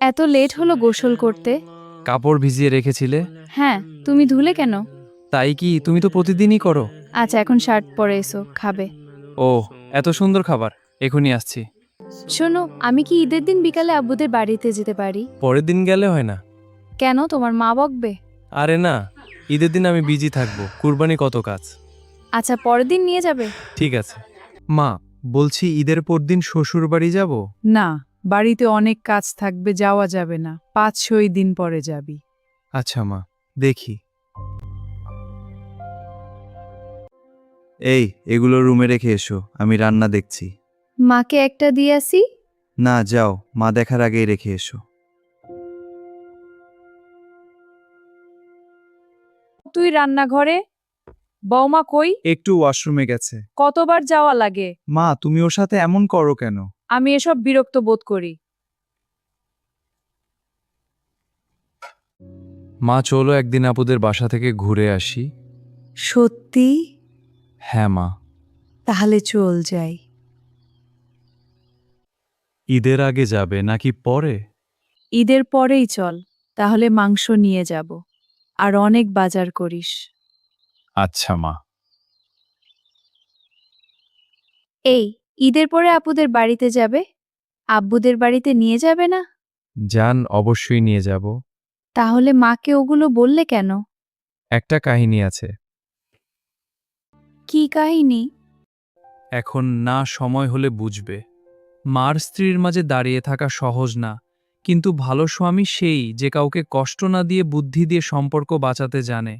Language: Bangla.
এত লেট হলো গোসল করতে? কাপড় ভিজিয়ে রেখেছিলে? হ্যাঁ, তুমি ধুলে কেন? তাই কি, তুমি তো প্রতিদিনই করো। আচ্ছা, এখন শার্ট পরে এসো, খাবে। ও, এত সুন্দর খাবার, এখনই আসছি। শোনো, আমি কি ঈদের দিন বিকালে আব্বুদের বাড়িতে যেতে পারি? পরের দিন গেলে হয় না? কেন, তোমার মা বকবে? আরে না, ঈদের দিন আমি বিজি থাকবো, কুরবানি কত কাজ। আচ্ছা, পরের দিন নিয়ে যাবে। ঠিক আছে। মা, বলছি ঈদের পর দিন শ্বশুর বাড়ি যাব। না, বাড়িতে অনেক কাজ থাকবে, যাওয়া যাবে না। ৫-৬ দিন পরে যাবি। আচ্ছা মা, দেখি। এই, এগুলো রুমে রেখে এসো, আমি রান্না দেখছি। মাকে একটা দিয়ে আসি। না, যাও, মা দেখার আগেই রেখে এসো। তুই রান্নাঘরে? বৌমা কই? একটু ওয়াশরুমে গেছে। কতবার যাওয়া লাগে? মা, তুমি ওর সাথে এমন করো কেন? আমি এসব বিরক্ত বোধ করি। মা, চলো একদিন আপুদের বাসা থেকে ঘুরে আসি। সত্যি? হ্যাঁ মা। তাহলে চল যাই। ঈদের আগে যাবে নাকি পরে? ঈদের পরেই চল, তাহলে মাংস নিয়ে যাব। আর অনেক বাজার করিস। আচ্ছা মা। এই, ঈদের পরে আপুদের বাড়িতে যাবে? আব্বুদের বাড়িতে নিয়ে যাবে না? যান, অবশ্যই নিয়ে যাব। তাহলে মাকে ওগুলো বললে কেন? একটা কাহিনী আছে। কি কাহিনী? এখন না, সময় হলে বুঝবে। মার স্ত্রীর মাঝে দাঁড়িয়ে থাকা সহজ না, কিন্তু ভালো স্বামী সেই যে কাউকে কষ্ট না দিয়ে বুদ্ধি দিয়ে সম্পর্ক বাঁচাতে জানে।